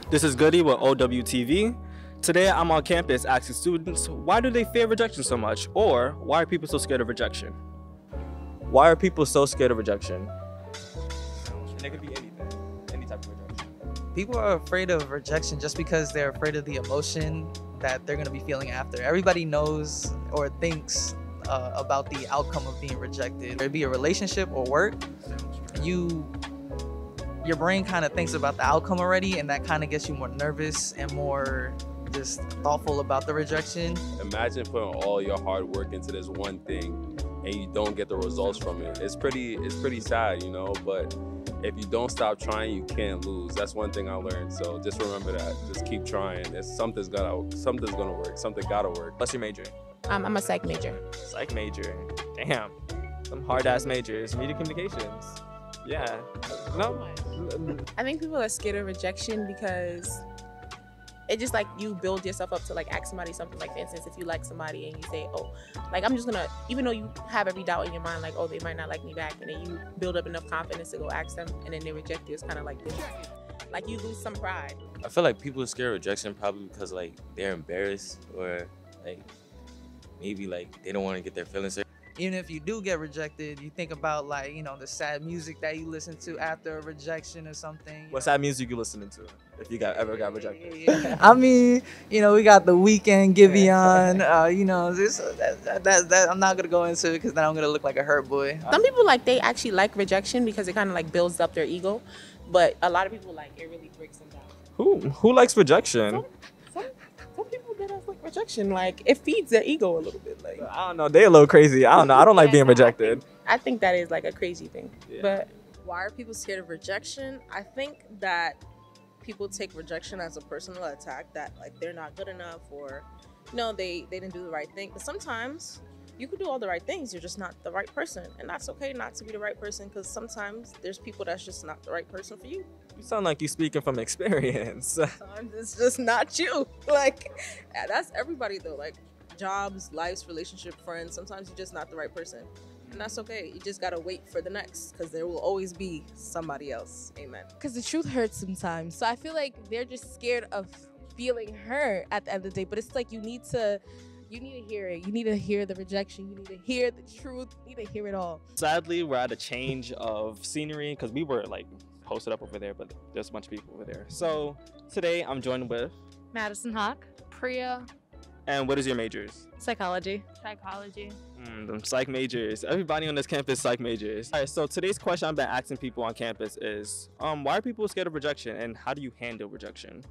This is Goody with OWTV. Today I'm on campus asking students, why do they fear rejection so much? Or why are people so scared of rejection? Why are people so scared of rejection? And it could be anything, any type of rejection. People are afraid of rejection just because they're afraid of the emotion that they're going to be feeling after. Everybody knows or thinks about the outcome of being rejected. Whether it be a relationship or work, your brain kind of thinks about the outcome already, and that kind of gets you more nervous and more just thoughtful about the rejection. Imagine putting all your hard work into this one thing and you don't get the results from it. It's pretty sad, you know, but if you don't stop trying, you can't lose. That's one thing I learned. So just remember that. Just keep trying. Something's gonna work. Something gotta work. What's your major? I'm a psych major. Psych major. Damn. Some hard ass majors. Media communications. Yeah. No? I think people are scared of rejection because it just like you build yourself up to like ask somebody something. Like for instance, if you like somebody and you say, oh, like I'm just gonna, even though you have every doubt in your mind, like, oh, they might not like me back, and then you build up enough confidence to go ask them, and then they reject you. It's kind of like this. Like you lose some pride. I feel like people are scared of rejection probably because like they're embarrassed, or like maybe like they don't want to get their feelings hurt. Even if you do get rejected, you think about like, you know, the sad music that you listen to after a rejection or something. What sad music you listening to if you ever got rejected? Yeah. I mean, you know, we got The Weeknd, Giveon, you know, that I'm not gonna go into it because then I'm gonna look like a hurt boy. Some people like they actually like rejection because it kind of like builds up their ego, but a lot of people like it really breaks them down. Who likes rejection? Some people that have like rejection, like it feeds their ego a little bit. Like I don't know, they a little crazy. I don't know. I don't like being rejected. I think that is like a crazy thing. Yeah. But why are people scared of rejection? I think that people take rejection as a personal attack, that like they're not good enough, or no, they didn't do the right thing. But sometimes you could do all the right things, you're just not the right person, and that's okay not to be the right person, because sometimes there's people that's just not the right person for you. You sound like you speaking from experience. Sometimes it's just not you. Like, that's everybody though. Like jobs, lives, relationship, friends. Sometimes you're just not the right person, and that's okay. You just gotta wait for the next, because there will always be somebody else. Amen. Because the truth hurts sometimes. So I feel like they're just scared of feeling hurt at the end of the day. But it's like you need to hear it. You need to hear the rejection. You need to hear the truth. You need to hear it all. Sadly, we're at a change of scenery because we were like posted up over there, but there's a bunch of people over there. So today I'm joined with Madison Hawk, Priya, and what is your majors? Psychology. Psychology. Them psych majors. Everybody on this campus psych majors. All right, so today's question I've been asking people on campus is, why are people scared of rejection, and how do you handle rejection?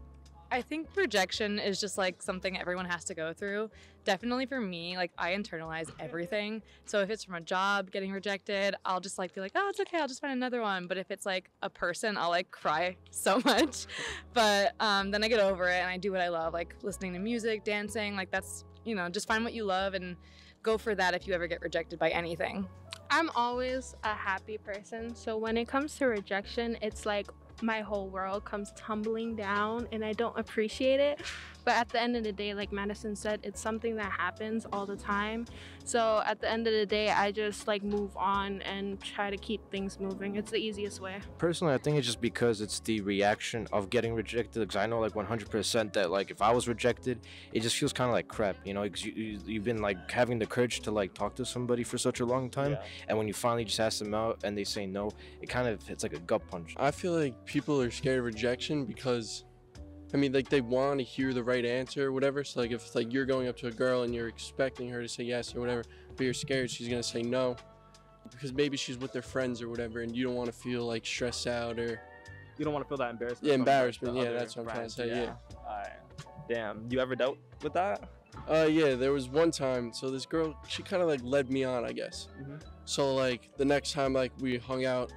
I think rejection is just like something everyone has to go through. Definitely for me, like I internalize everything. So if it's from a job getting rejected, I'll just like be like, oh, it's okay, I'll just find another one. But if it's like a person, I'll like cry so much. But then I get over it and I do what I love, like listening to music, dancing. Like that's, you know, just find what you love and go for that if you ever get rejected by anything. I'm always a happy person. So when it comes to rejection, it's like my whole world comes tumbling down and I don't appreciate it. But at the end of the day, like Madison said, it's something that happens all the time. So at the end of the day, I just like move on and try to keep things moving. It's the easiest way. Personally, I think it's just because it's the reaction of getting rejected. Because I know like 100% that like if I was rejected, it just feels kind of like crap, you know, because you've been like having the courage to like talk to somebody for such a long time. Yeah. And when you finally just ask them out and they say no, it's like a gut punch. I feel like people are scared of rejection because I mean, like they want to hear the right answer or whatever. So like if like you're going up to a girl and you're expecting her to say yes or whatever, but you're scared she's gonna say no because maybe she's with their friends or whatever, and you don't want to feel like stressed out, or you don't want to feel that embarrassment. Yeah, embarrassment. Yeah, that's what I'm trying to say. Yeah. Alright. Damn. You ever dealt with that? Yeah. There was one time. So this girl, she kind of like led me on, I guess. So like the next time like we hung out,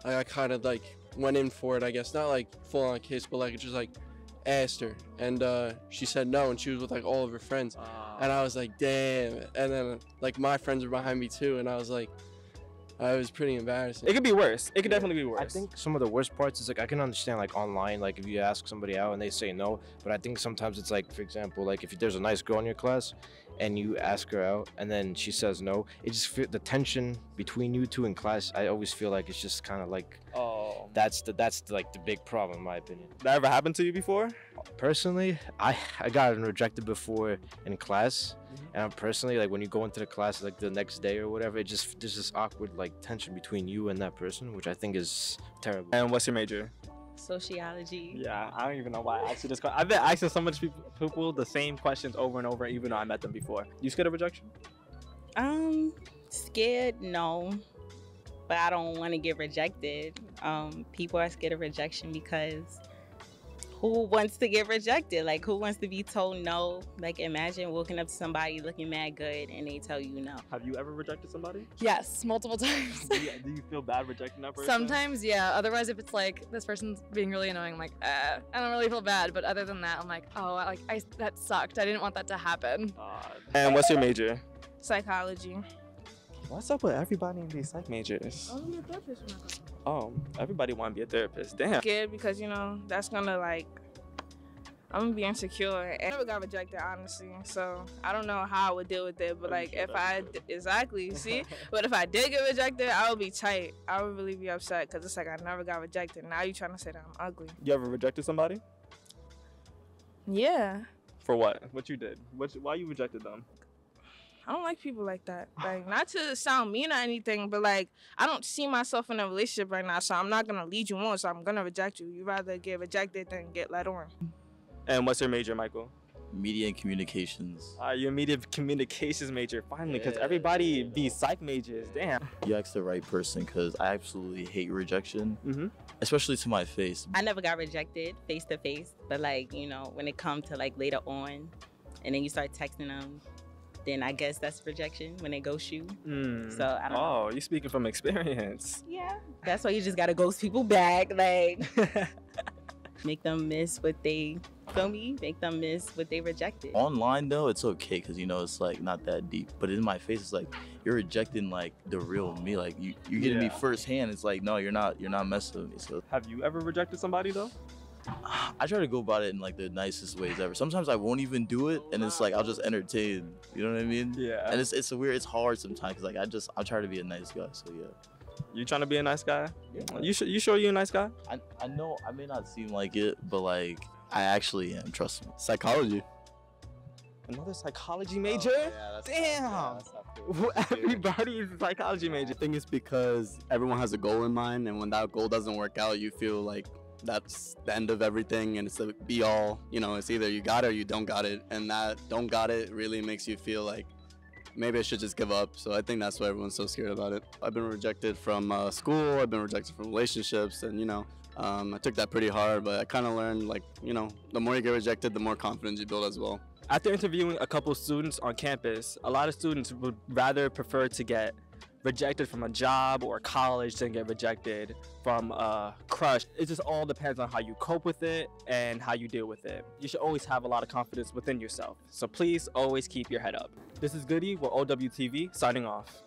I kind of like went in for it, I guess. Not like full on kiss, but like just like asked her, and she said no, and she was with like all of her friends, and I was like, damn. And then like my friends were behind me too, and I was like, it was pretty embarrassing. It could be worse. It could definitely be worse. I think some of the worst parts is like I can understand like online, like if you ask somebody out and they say no, but I think sometimes it's like, for example, like if there's a nice girl in your class and you ask her out and then she says no, it just the tension between you two in class, I always feel like it's just kind of like that's like the big problem in my opinion. That ever happened to you before? Personally, I gotten rejected before in class, and personally, like when you go into the class like the next day or whatever, there's this awkward like tension between you and that person, which I think is terrible. And what's your major? Sociology. Yeah, I don't even know why I asked you this question. I've been asking so much people the same questions over and over, even though I met them before. You scared of rejection? Scared, no, but I don't want to get rejected. People are scared of rejection because who wants to get rejected? Like, who wants to be told no? Like, imagine walking up to somebody looking mad good and they tell you no. Have you ever rejected somebody? Yes, multiple times. Do you feel bad rejecting that person? Sometimes, yeah. Otherwise, if it's like this person's being really annoying, I'm like, I don't really feel bad. But other than that, I'm like, oh, that sucked. I didn't want that to happen. And what's your major? Psychology. What's up with everybody in these psych majors? I'm a therapist when I go. Oh, everybody want to be a therapist. Damn. Scared because, you know, that's gonna like, I'm gonna be insecure. And I never got rejected, honestly. So I don't know how I would deal with it. But like, if I, exactly, see? But if I did get rejected, I would be tight. I would really be upset because it's like I never got rejected. Now you trying to say that I'm ugly. You ever rejected somebody? Yeah. For what? What you did? Why you rejected them? I don't like people like that. Like, not to sound mean or anything, but like, I don't see myself in a relationship right now, so I'm not gonna lead you on, so I'm gonna reject you. You'd rather get rejected than get let on. And what's your major, Michael? Media and communications. You're a media communications major, finally, because everybody be psych majors, damn. You asked the right person, because I absolutely hate rejection, especially to my face. I never got rejected face to face, but like, you know, when it comes to like later on, and then you start texting them, then I guess that's rejection when they ghost you. So I don't know. Oh, you're speaking from experience. Yeah. That's why you just gotta ghost people back, like make them miss what they, feel me? Make them miss what they rejected. Online though, it's okay because you know it's like not that deep. But in my face, it's like you're rejecting like the real me. Like you getting me firsthand. It's like no, you're not messing with me. So have you ever rejected somebody though? I try to go about it in like the nicest ways ever. Sometimes I won't even do it, and it's like I'll just entertain. You know what I mean? Yeah. And it's hard sometimes because like I try to be a nice guy. So yeah. You trying to be a nice guy? Yeah. You sure you're a nice guy? I know I may not seem like it, but like I actually am. Trust me. Psychology. Another psychology major? Damn. Everybody is a psychology major. I think it's because everyone has a goal in mind, and when that goal doesn't work out, you feel like that's the end of everything, and it's a be all. You know, it's either you got it or you don't got it, and that don't got it really makes you feel like maybe I should just give up. So I think that's why everyone's so scared about it. I've been rejected from school, I've been rejected from relationships, and you know, I took that pretty hard, but I kind of learned like, you know, the more you get rejected, the more confidence you build as well. After interviewing a couple students on campus, a lot of students would rather prefer to get rejected from a job or college than get rejected from a crush. It just all depends on how you cope with it and how you deal with it. You should always have a lot of confidence within yourself. So please always keep your head up. This is Goody with OWTV signing off.